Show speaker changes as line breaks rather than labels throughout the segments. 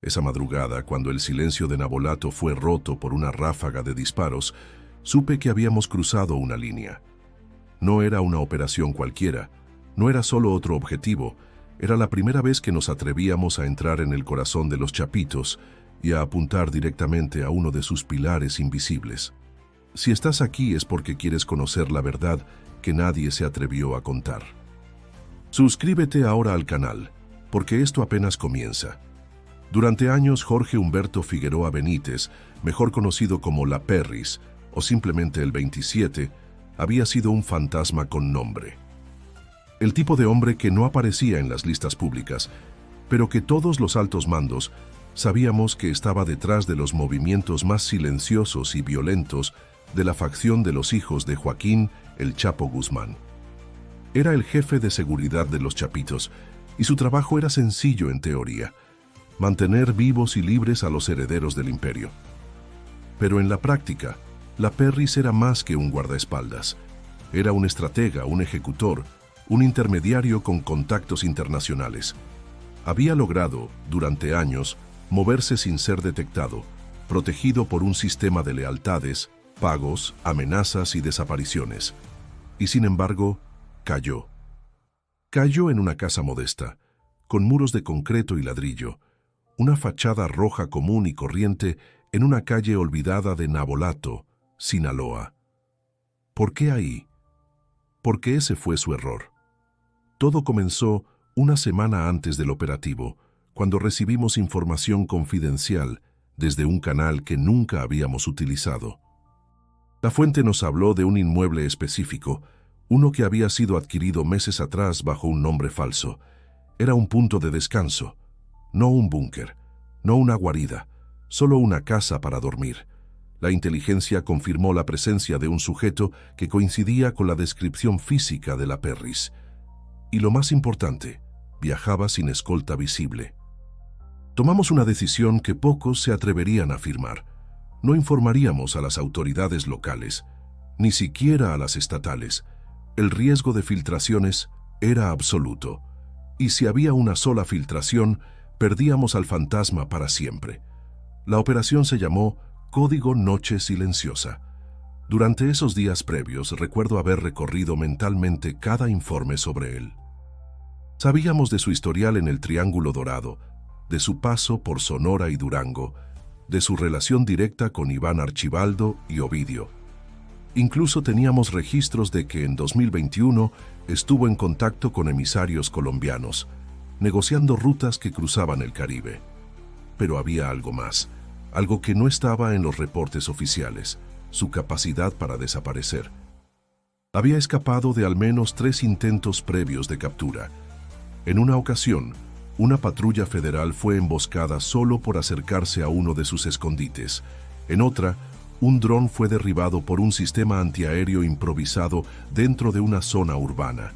Esa madrugada, cuando el silencio de Navolato fue roto por una ráfaga de disparos, supe que habíamos cruzado una línea. No era una operación cualquiera, no era solo otro objetivo, era la primera vez que nos atrevíamos a entrar en el corazón de los Chapitos y a apuntar directamente a uno de sus pilares invisibles. Si estás aquí es porque quieres conocer la verdad que nadie se atrevió a contar. Suscríbete ahora al canal, porque esto apenas comienza. Durante años, Jorge Humberto Figueroa Benítez, mejor conocido como La Perris, o simplemente el 27, había sido un fantasma con nombre. El tipo de hombre que no aparecía en las listas públicas, pero que todos los altos mandos sabíamos que estaba detrás de los movimientos más silenciosos y violentos de la facción de los hijos de Joaquín El Chapo Guzmán. Era el jefe de seguridad de los Chapitos, y su trabajo era sencillo en teoría: mantener vivos y libres a los herederos del imperio. Pero en la práctica, La Perris era más que un guardaespaldas. Era un estratega, un ejecutor, un intermediario con contactos internacionales. Había logrado, durante años, moverse sin ser detectado, protegido por un sistema de lealtades, pagos, amenazas y desapariciones. Y sin embargo, cayó. Cayó en una casa modesta, con muros de concreto y ladrillo, una fachada roja común y corriente en una calle olvidada de Navolato, Sinaloa. ¿Por qué ahí? Porque ese fue su error. Todo comenzó una semana antes del operativo, cuando recibimos información confidencial desde un canal que nunca habíamos utilizado. La fuente nos habló de un inmueble específico, uno que había sido adquirido meses atrás bajo un nombre falso. Era un punto de descanso, no un búnker, no una guarida, solo una casa para dormir. La inteligencia confirmó la presencia de un sujeto que coincidía con la descripción física de La Perris. Y lo más importante, viajaba sin escolta visible. Tomamos una decisión que pocos se atreverían a firmar. No informaríamos a las autoridades locales, ni siquiera a las estatales. El riesgo de filtraciones era absoluto, y si había una sola filtración, perdíamos al fantasma para siempre. La operación se llamó Código Noche Silenciosa. Durante esos días previos, recuerdo haber recorrido mentalmente cada informe sobre él. Sabíamos de su historial en el Triángulo Dorado, de su paso por Sonora y Durango, de su relación directa con Iván Archibaldo y Ovidio. Incluso teníamos registros de que en 2021 estuvo en contacto con emisarios colombianos, negociando rutas que cruzaban el Caribe. Pero había algo más, algo que no estaba en los reportes oficiales: su capacidad para desaparecer. Había escapado de al menos 3 intentos previos de captura. En una ocasión, una patrulla federal fue emboscada solo por acercarse a uno de sus escondites. En otra, un dron fue derribado por un sistema antiaéreo improvisado dentro de una zona urbana.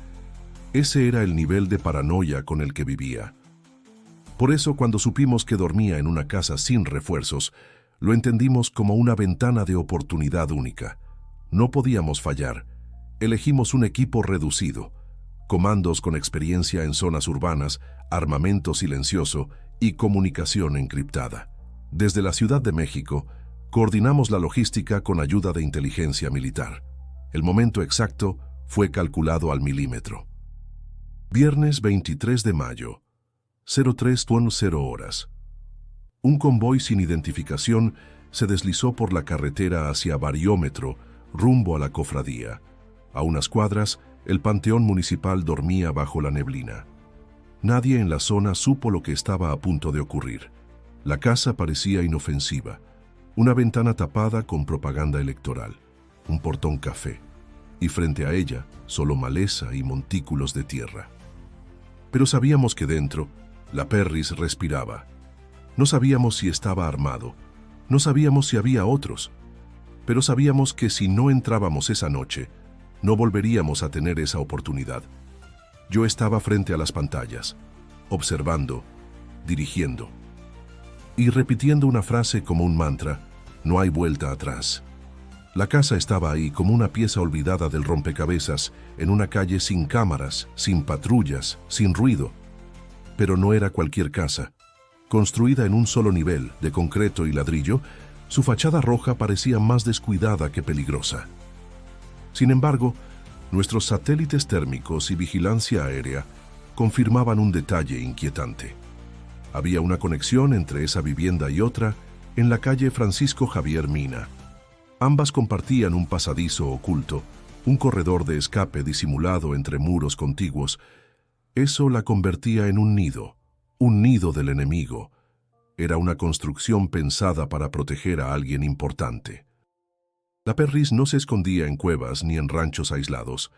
Ese era el nivel de paranoia con el que vivía. Por eso, cuando supimos que dormía en una casa sin refuerzos, lo entendimos como una ventana de oportunidad única. No podíamos fallar. Elegimos un equipo reducido: comandos con experiencia en zonas urbanas, armamento silencioso y comunicación encriptada. Desde la Ciudad de México, coordinamos la logística con ayuda de inteligencia militar. El momento exacto fue calculado al milímetro. Viernes 23 de mayo, 03:00 horas. Un convoy sin identificación se deslizó por la carretera hacia Bariómetro, rumbo a la cofradía. A unas cuadras, el panteón municipal dormía bajo la neblina. Nadie en la zona supo lo que estaba a punto de ocurrir. La casa parecía inofensiva: una ventana tapada con propaganda electoral, un portón café, y frente a ella solo maleza y montículos de tierra. Pero sabíamos que dentro, La Perris respiraba. No sabíamos si estaba armado, no sabíamos si había otros, pero sabíamos que si no entrábamos esa noche, no volveríamos a tener esa oportunidad. Yo estaba frente a las pantallas, observando, dirigiendo y repitiendo una frase como un mantra: no hay vuelta atrás. La casa estaba ahí como una pieza olvidada del rompecabezas, en una calle sin cámaras, sin patrullas, sin ruido. Pero no era cualquier casa. Construida en un solo nivel, de concreto y ladrillo, su fachada roja parecía más descuidada que peligrosa. Sin embargo, nuestros satélites térmicos y vigilancia aérea confirmaban un detalle inquietante. Había una conexión entre esa vivienda y otra en la calle Francisco Javier Mina. Ambas compartían un pasadizo oculto, un corredor de escape disimulado entre muros contiguos. Eso la convertía en un nido del enemigo. Era una construcción pensada para proteger a alguien importante. La Perris no se escondía en cuevas ni en ranchos aislados.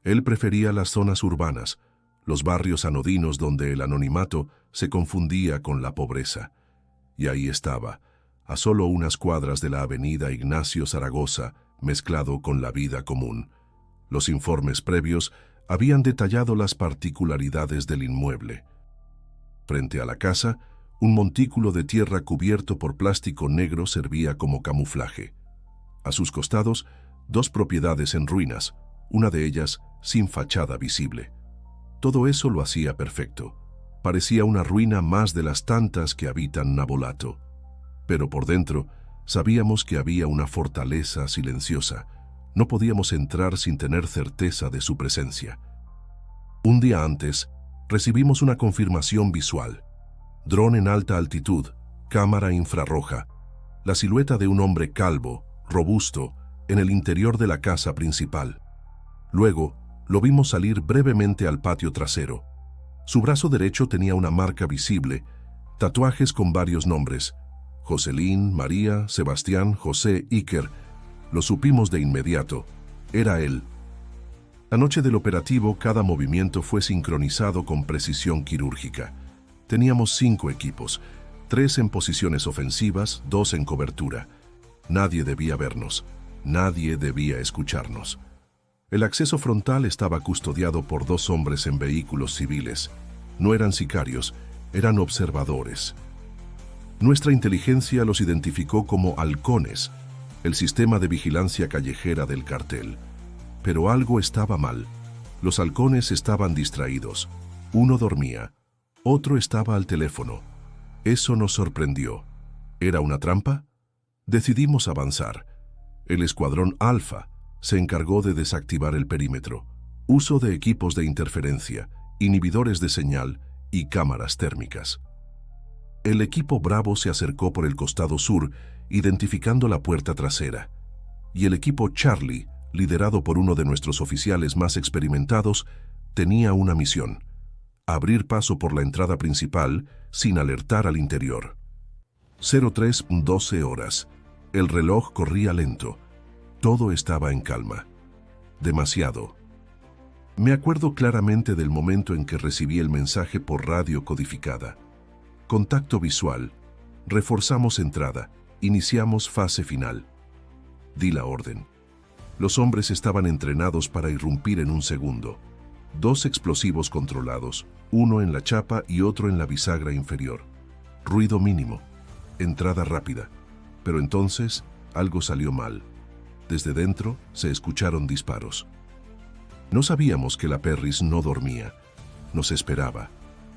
Él prefería las zonas urbanas, los barrios anodinos donde el anonimato se confundía con la pobreza. Y ahí estaba, a solo unas cuadras de la avenida Ignacio Zaragoza, mezclado con la vida común. Los informes previos habían detallado las particularidades del inmueble. Frente a la casa, un montículo de tierra cubierto por plástico negro servía como camuflaje. A sus costados, 2 propiedades en ruinas, una de ellas sin fachada visible. Todo eso lo hacía perfecto. Parecía una ruina más de las tantas que habitan Navolato. Pero por dentro, sabíamos que había una fortaleza silenciosa. No podíamos entrar sin tener certeza de su presencia. Un día antes, recibimos una confirmación visual. Dron en alta altitud, cámara infrarroja. La silueta de un hombre calvo, robusto, en el interior de la casa principal. Luego, lo vimos salir brevemente al patio trasero. Su brazo derecho tenía una marca visible, tatuajes con varios nombres: Jocelyn, María, Sebastián, José, Iker. Lo supimos de inmediato. Era él. La noche del operativo, cada movimiento fue sincronizado con precisión quirúrgica. Teníamos 5 equipos, 3 en posiciones ofensivas, 2 en cobertura. Nadie debía vernos, nadie debía escucharnos. El acceso frontal estaba custodiado por 2 hombres en vehículos civiles. No eran sicarios, eran observadores. Nuestra inteligencia los identificó como halcones, el sistema de vigilancia callejera del cartel. Pero algo estaba mal. Los halcones estaban distraídos. Uno dormía, otro estaba al teléfono. Eso nos sorprendió. ¿Era una trampa? Decidimos avanzar. El escuadrón Alfa se encargó de desactivar el perímetro. Uso de equipos de interferencia, inhibidores de señal y cámaras térmicas. El equipo Bravo se acercó por el costado sur, identificando la puerta trasera. Y el equipo Charlie, liderado por uno de nuestros oficiales más experimentados, tenía una misión: abrir paso por la entrada principal sin alertar al interior. 03:12 horas. El reloj corría lento. Todo estaba en calma. Demasiado. Me acuerdo claramente del momento en que recibí el mensaje por radio codificada. Contacto visual. Reforzamos entrada. Iniciamos fase final. Di la orden. Los hombres estaban entrenados para irrumpir en un segundo. 2 explosivos controlados, uno en la chapa y otro en la bisagra inferior. Ruido mínimo. Entrada rápida. Pero entonces algo salió mal. Desde dentro se escucharon disparos. No sabíamos que la Perris no dormía. Nos esperaba.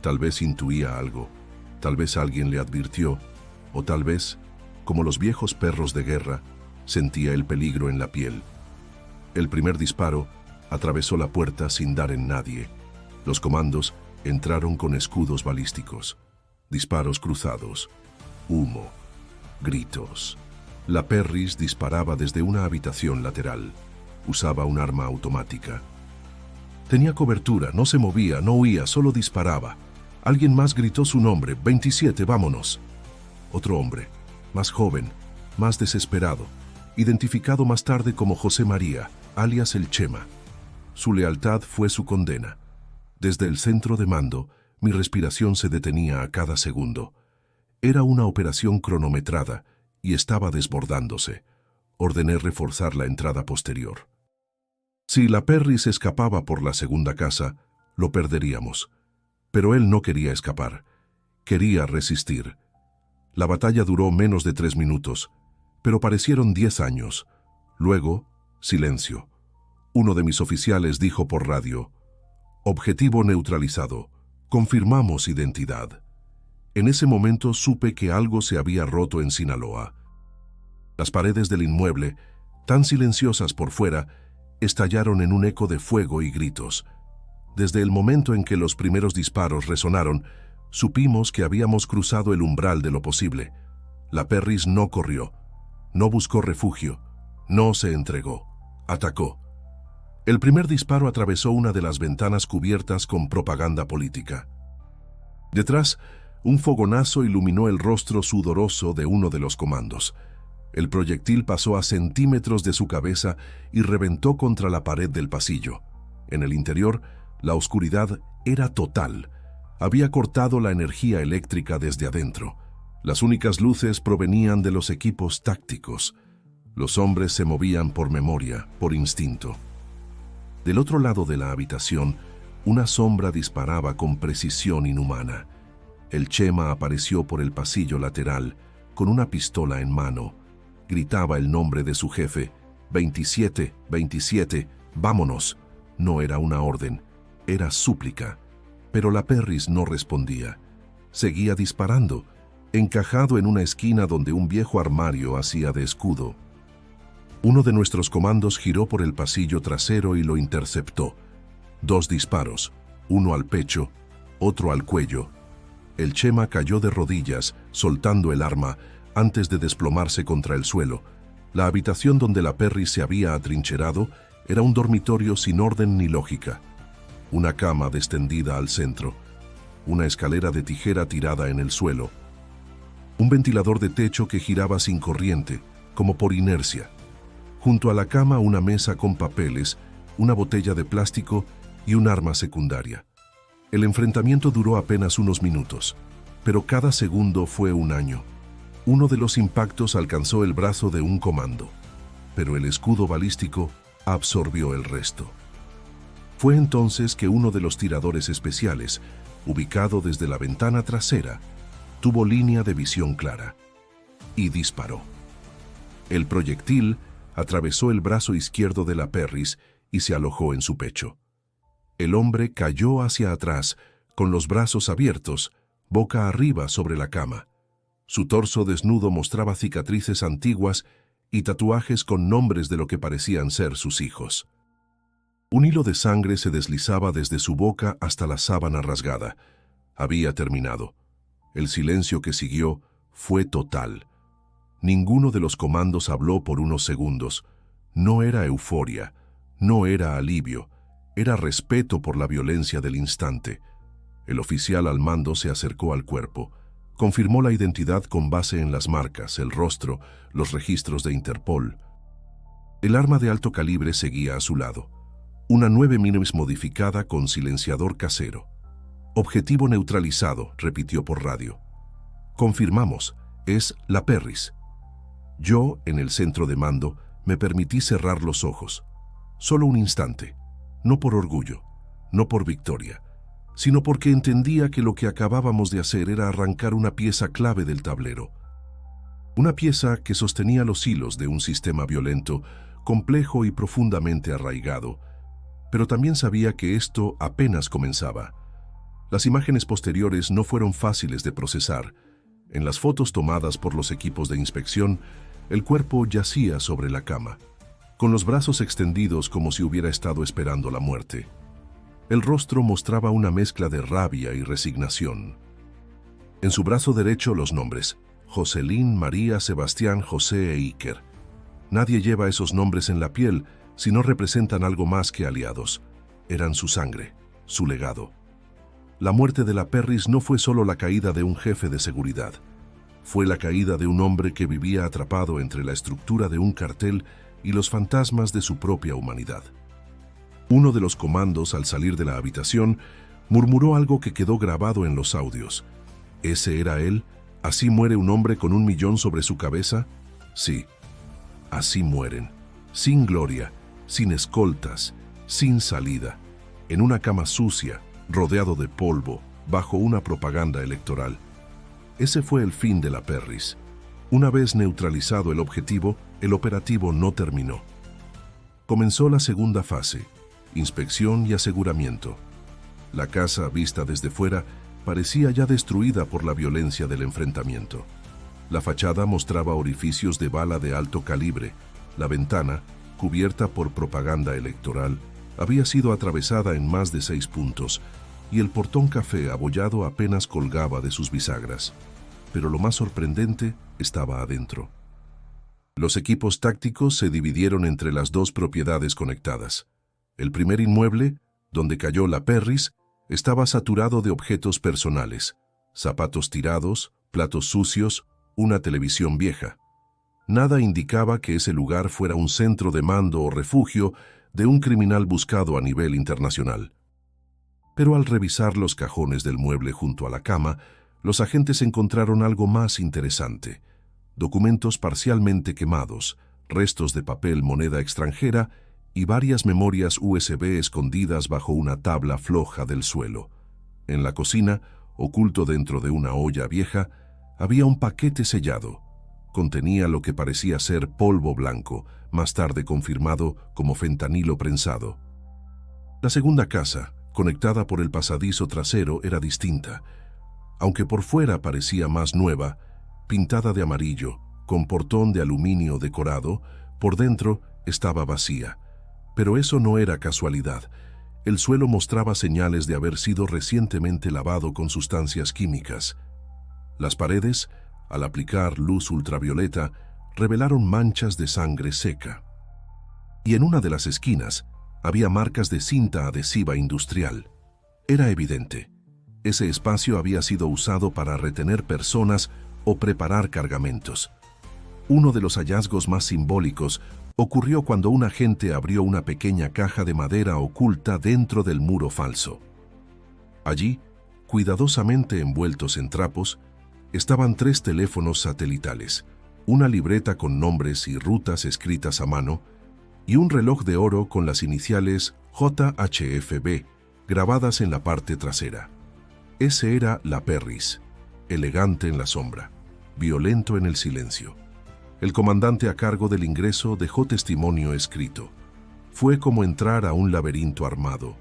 Tal vez intuía algo. Tal vez alguien le advirtió. O tal vez, como los viejos perros de guerra, sentía el peligro en la piel. El primer disparo atravesó la puerta sin dar en nadie. Los comandos entraron con escudos balísticos. Disparos cruzados. Humo. Gritos. La Perris disparaba desde una habitación lateral. Usaba un arma automática. Tenía cobertura, no se movía, no huía, solo disparaba. Alguien más gritó su nombre: 27, vámonos. Otro hombre, más joven, más desesperado, identificado más tarde como José María, alias El Chema. Su lealtad fue su condena. Desde el centro de mando, mi respiración se detenía a cada segundo. Era una operación cronometrada y estaba desbordándose. Ordené reforzar la entrada posterior. Si la Perris escapaba por la segunda casa, lo perderíamos. Pero él no quería escapar. Quería resistir. La batalla duró menos de 3 minutos, pero parecieron 10 años. Luego, silencio. Uno de mis oficiales dijo por radio: objetivo neutralizado. Confirmamos identidad. En ese momento supe que algo se había roto en Sinaloa. Las paredes del inmueble, tan silenciosas por fuera, estallaron en un eco de fuego y gritos. Desde el momento en que los primeros disparos resonaron, supimos que habíamos cruzado el umbral de lo posible. La Perris no corrió, no buscó refugio, no se entregó, atacó. El primer disparo atravesó una de las ventanas cubiertas con propaganda política. Detrás, un fogonazo iluminó el rostro sudoroso de uno de los comandos. El proyectil pasó a centímetros de su cabeza y reventó contra la pared del pasillo. En el interior, la oscuridad era total. Había cortado la energía eléctrica desde adentro. Las únicas luces provenían de los equipos tácticos. Los hombres se movían por memoria, por instinto. Del otro lado de la habitación, una sombra disparaba con precisión inhumana. El Chema apareció por el pasillo lateral, con una pistola en mano. Gritaba el nombre de su jefe. 27, 27, vámonos. No era una orden, era súplica. Pero la Perris no respondía. Seguía disparando, encajado en una esquina donde un viejo armario hacía de escudo. Uno de nuestros comandos giró por el pasillo trasero y lo interceptó. 2 disparos, uno al pecho, otro al cuello. El Chema cayó de rodillas, soltando el arma, antes de desplomarse contra el suelo. La habitación donde la Perris se había atrincherado era un dormitorio sin orden ni lógica. Una cama descendida al centro, una escalera de tijera tirada en el suelo, un ventilador de techo que giraba sin corriente, como por inercia. Junto a la cama una mesa con papeles, una botella de plástico y un arma secundaria. El enfrentamiento duró apenas unos minutos, pero cada segundo fue un año. Uno de los impactos alcanzó el brazo de un comando, pero el escudo balístico absorbió el resto. Fue entonces que uno de los tiradores especiales, ubicado desde la ventana trasera, tuvo línea de visión clara y disparó. El proyectil atravesó el brazo izquierdo de la Perris y se alojó en su pecho. El hombre cayó hacia atrás, con los brazos abiertos, boca arriba sobre la cama. Su torso desnudo mostraba cicatrices antiguas y tatuajes con nombres de lo que parecían ser sus hijos. Un hilo de sangre se deslizaba desde su boca hasta la sábana rasgada. Había terminado. El silencio que siguió fue total. Ninguno de los comandos habló por unos segundos. No era euforia, no era alivio, era respeto por la violencia del instante. El oficial al mando se acercó al cuerpo. Confirmó la identidad con base en las marcas, el rostro, los registros de Interpol. El arma de alto calibre seguía a su lado. Una 9 mm modificada con silenciador casero. Objetivo neutralizado, repitió por radio. Confirmamos, es la Perris. Yo, en el centro de mando, me permití cerrar los ojos. Solo un instante. No por orgullo, no por victoria, sino porque entendía que lo que acabábamos de hacer era arrancar una pieza clave del tablero. Una pieza que sostenía los hilos de un sistema violento, complejo y profundamente arraigado. Pero también sabía que esto apenas comenzaba. Las imágenes posteriores no fueron fáciles de procesar. En las fotos tomadas por los equipos de inspección, el cuerpo yacía sobre la cama, con los brazos extendidos como si hubiera estado esperando la muerte. El rostro mostraba una mezcla de rabia y resignación. En su brazo derecho los nombres: Jocelyn, María, Sebastián, José e Iker. Nadie lleva esos nombres en la piel si no representan algo más que aliados. Eran su sangre, su legado. La muerte de la Perris no fue solo la caída de un jefe de seguridad. Fue la caída de un hombre que vivía atrapado entre la estructura de un cartel y los fantasmas de su propia humanidad. Uno de los comandos, al salir de la habitación, murmuró algo que quedó grabado en los audios. ¿Ese era él? ¿Así muere un hombre con 1 millón sobre su cabeza? Sí, así mueren, sin gloria, sin escoltas, sin salida, en una cama sucia, rodeado de polvo, bajo una propaganda electoral. Ese fue el fin de la Perris. Una vez neutralizado el objetivo, el operativo no terminó. Comenzó la segunda fase: inspección y aseguramiento. La casa, vista desde fuera, parecía ya destruida por la violencia del enfrentamiento. La fachada mostraba orificios de bala de alto calibre. La ventana, cubierta por propaganda electoral, había sido atravesada en más de 6 puntos, y el portón café abollado apenas colgaba de sus bisagras. Pero lo más sorprendente estaba adentro. Los equipos tácticos se dividieron entre las dos propiedades conectadas. El primer inmueble, donde cayó la Perris, estaba saturado de objetos personales: zapatos tirados, platos sucios, una televisión vieja. Nada indicaba que ese lugar fuera un centro de mando o refugio de un criminal buscado a nivel internacional. Pero al revisar los cajones del mueble junto a la cama, los agentes encontraron algo más interesante: documentos parcialmente quemados, restos de papel moneda extranjera y varias memorias USB escondidas bajo una tabla floja del suelo. En la cocina, oculto dentro de una olla vieja, había un paquete sellado. Contenía lo que parecía ser polvo blanco, más tarde confirmado como fentanilo prensado. La segunda casa, conectada por el pasadizo trasero, era distinta. Aunque por fuera parecía más nueva, pintada de amarillo, con portón de aluminio decorado, por dentro estaba vacía. Pero eso no era casualidad. El suelo mostraba señales de haber sido recientemente lavado con sustancias químicas. Las paredes, al aplicar luz ultravioleta, revelaron manchas de sangre seca. Y en una de las esquinas había marcas de cinta adhesiva industrial. Era evidente: ese espacio había sido usado para retener personas o preparar cargamentos. Uno de los hallazgos más simbólicos ocurrió cuando un agente abrió una pequeña caja de madera oculta dentro del muro falso. Allí, cuidadosamente envueltos en trapos, estaban 3 teléfonos satelitales, una libreta con nombres y rutas escritas a mano y un reloj de oro con las iniciales JHFB grabadas en la parte trasera. Ese era la Perris, elegante en la sombra, violento en el silencio. El comandante a cargo del ingreso dejó testimonio escrito. Fue como entrar a un laberinto armado.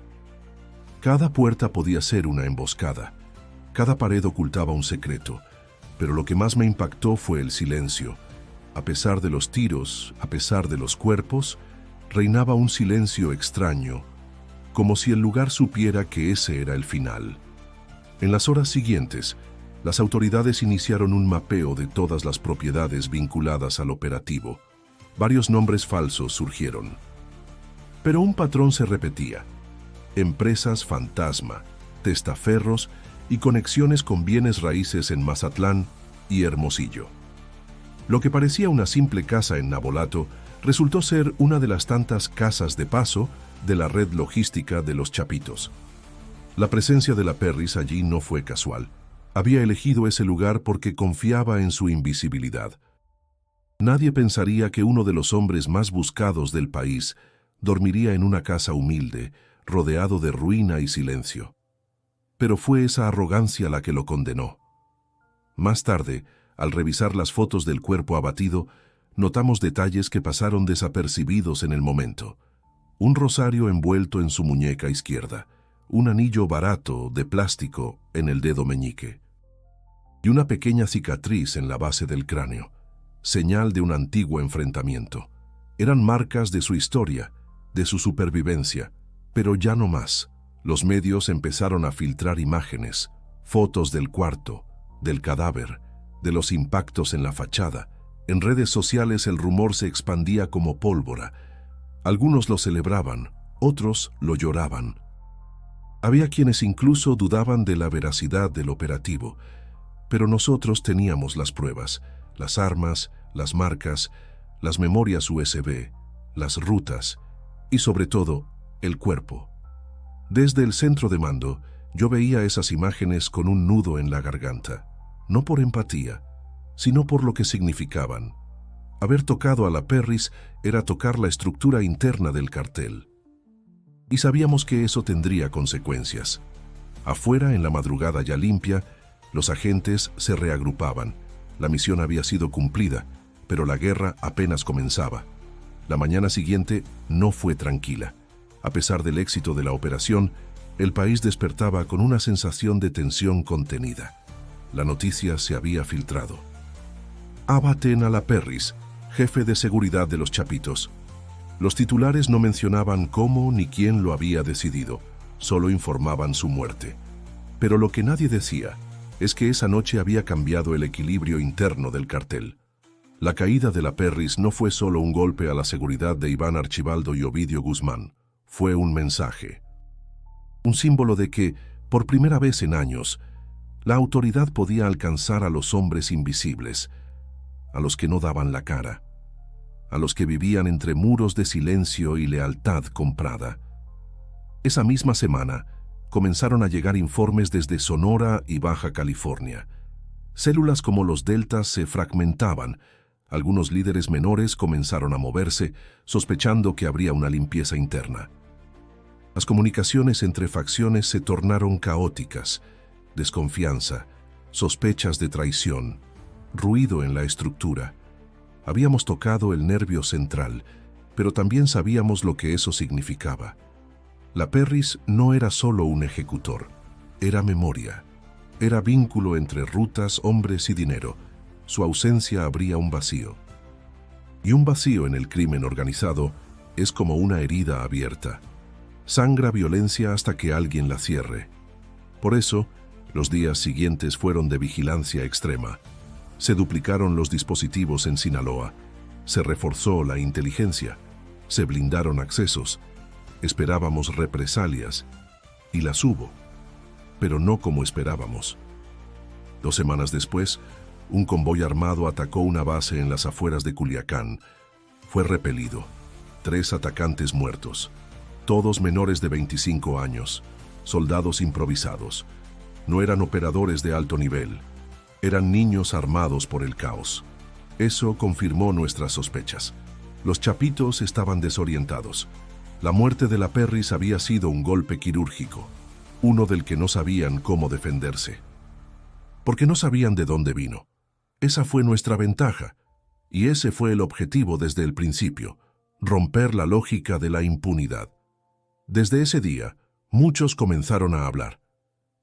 Cada puerta podía ser una emboscada. Cada pared ocultaba un secreto. Pero lo que más me impactó fue el silencio. A pesar de los tiros, a pesar de los cuerpos, reinaba un silencio extraño, como si el lugar supiera que ese era el final. En las horas siguientes, las autoridades iniciaron un mapeo de todas las propiedades vinculadas al operativo. Varios nombres falsos surgieron. Pero un patrón se repetía: empresas fantasma, testaferros y conexiones con bienes raíces en Mazatlán y Hermosillo. Lo que parecía una simple casa en Navolato resultó ser una de las tantas casas de paso de la red logística de los Chapitos. La presencia de la Perris allí no fue casual. Había elegido ese lugar porque confiaba en su invisibilidad. Nadie pensaría que uno de los hombres más buscados del país dormiría en una casa humilde, rodeado de ruina y silencio. Pero fue esa arrogancia la que lo condenó. Más tarde, al revisar las fotos del cuerpo abatido, notamos detalles que pasaron desapercibidos en el momento. Un rosario envuelto en su muñeca izquierda, un anillo barato de plástico en el dedo meñique y una pequeña cicatriz en la base del cráneo, señal de un antiguo enfrentamiento. Eran marcas de su historia, de su supervivencia, pero ya no más. Los medios empezaron a filtrar imágenes, fotos del cuarto, del cadáver, de los impactos en la fachada. En redes sociales el rumor se expandía como pólvora. Algunos lo celebraban, otros lo lloraban. Había quienes incluso dudaban de la veracidad del operativo, pero nosotros teníamos las pruebas, las armas, las marcas, las memorias USB, las rutas y sobre todo, el cuerpo. Desde el centro de mando, yo veía esas imágenes con un nudo en la garganta, no por empatía, sino por lo que significaban. Haber tocado a la Perris era tocar la estructura interna del cartel. Y sabíamos que eso tendría consecuencias. Afuera, en la madrugada ya limpia, los agentes se reagrupaban. La misión había sido cumplida, pero la guerra apenas comenzaba. La mañana siguiente no fue tranquila. A pesar del éxito de la operación, El país despertaba con una sensación de tensión contenida. La noticia se había filtrado. Abaten a la Perris, jefe de seguridad de los Chapitos. Los titulares no mencionaban cómo ni quién lo había decidido, solo informaban su muerte. Pero lo que nadie decía es que esa noche había cambiado el equilibrio interno del cartel. La caída de la Perris no fue solo un golpe a la seguridad de Iván Archibaldo y Ovidio Guzmán, fue un mensaje. Un símbolo de que, por primera vez en años, la autoridad podía alcanzar a los hombres invisibles, a los que no daban la cara, a los que vivían entre muros de silencio y lealtad comprada. Esa misma semana, comenzaron a llegar informes desde Sonora y Baja California. Células como los Deltas se fragmentaban. Algunos líderes menores comenzaron a moverse, sospechando que habría una limpieza interna. Las comunicaciones entre facciones se tornaron caóticas. Desconfianza, sospechas de traición, ruido en la estructura. Habíamos tocado el nervio central, pero también sabíamos lo que eso significaba. La Perris no era solo un ejecutor, era memoria. Era vínculo entre rutas, hombres y dinero. Su ausencia abría un vacío. Y un vacío en el crimen organizado es como una herida abierta. Sangra violencia hasta que alguien la cierre. Por eso, los días siguientes fueron de vigilancia extrema. Se duplicaron los dispositivos en Sinaloa. Se reforzó la inteligencia. Se blindaron accesos. Esperábamos represalias, y las hubo, pero no como esperábamos. 2 semanas después, un convoy armado atacó una base en las afueras de Culiacán. Fue repelido. 3 atacantes muertos, todos menores de 25 años, soldados improvisados. No eran operadores de alto nivel, eran niños armados por el caos. Eso confirmó nuestras sospechas. Los Chapitos estaban desorientados. La muerte de la Perris había sido un golpe quirúrgico, uno del que no sabían cómo defenderse. Porque no sabían de dónde vino. Esa fue nuestra ventaja, y ese fue el objetivo desde el principio, romper la lógica de la impunidad. Desde ese día, muchos comenzaron a hablar.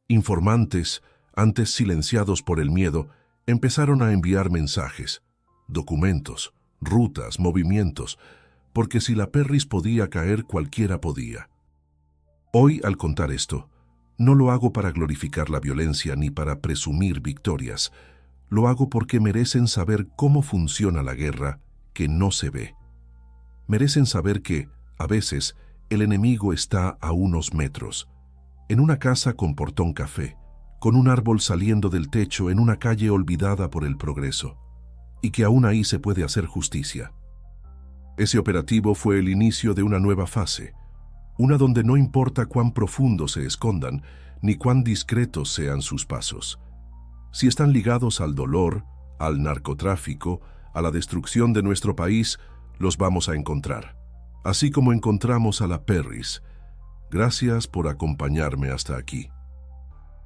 Informantes, antes silenciados por el miedo, empezaron a enviar mensajes, documentos, rutas, movimientos, porque si la Perris podía caer, cualquiera podía. Hoy, al contar esto, no lo hago para glorificar la violencia ni para presumir victorias. Lo hago porque merecen saber cómo funciona la guerra que no se ve. Merecen saber que, a veces, el enemigo está a unos metros, en una casa con portón café, con un árbol saliendo del techo en una calle olvidada por el progreso, y que aún ahí se puede hacer justicia. Ese operativo fue el inicio de una nueva fase, una donde no importa cuán profundo se escondan, ni cuán discretos sean sus pasos. Si están ligados al dolor, al narcotráfico, a la destrucción de nuestro país, los vamos a encontrar. Así como encontramos a la Perris. Gracias por acompañarme hasta aquí.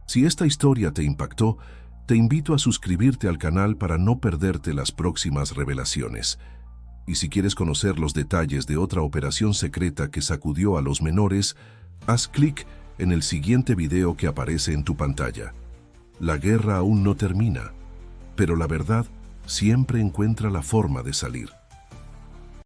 Si esta historia te impactó, te invito a suscribirte al canal para no perderte las próximas revelaciones. Y si quieres conocer los detalles de otra operación secreta que sacudió a los menores, haz clic en el siguiente video que aparece en tu pantalla. La guerra aún no termina, pero la verdad siempre encuentra la forma de salir.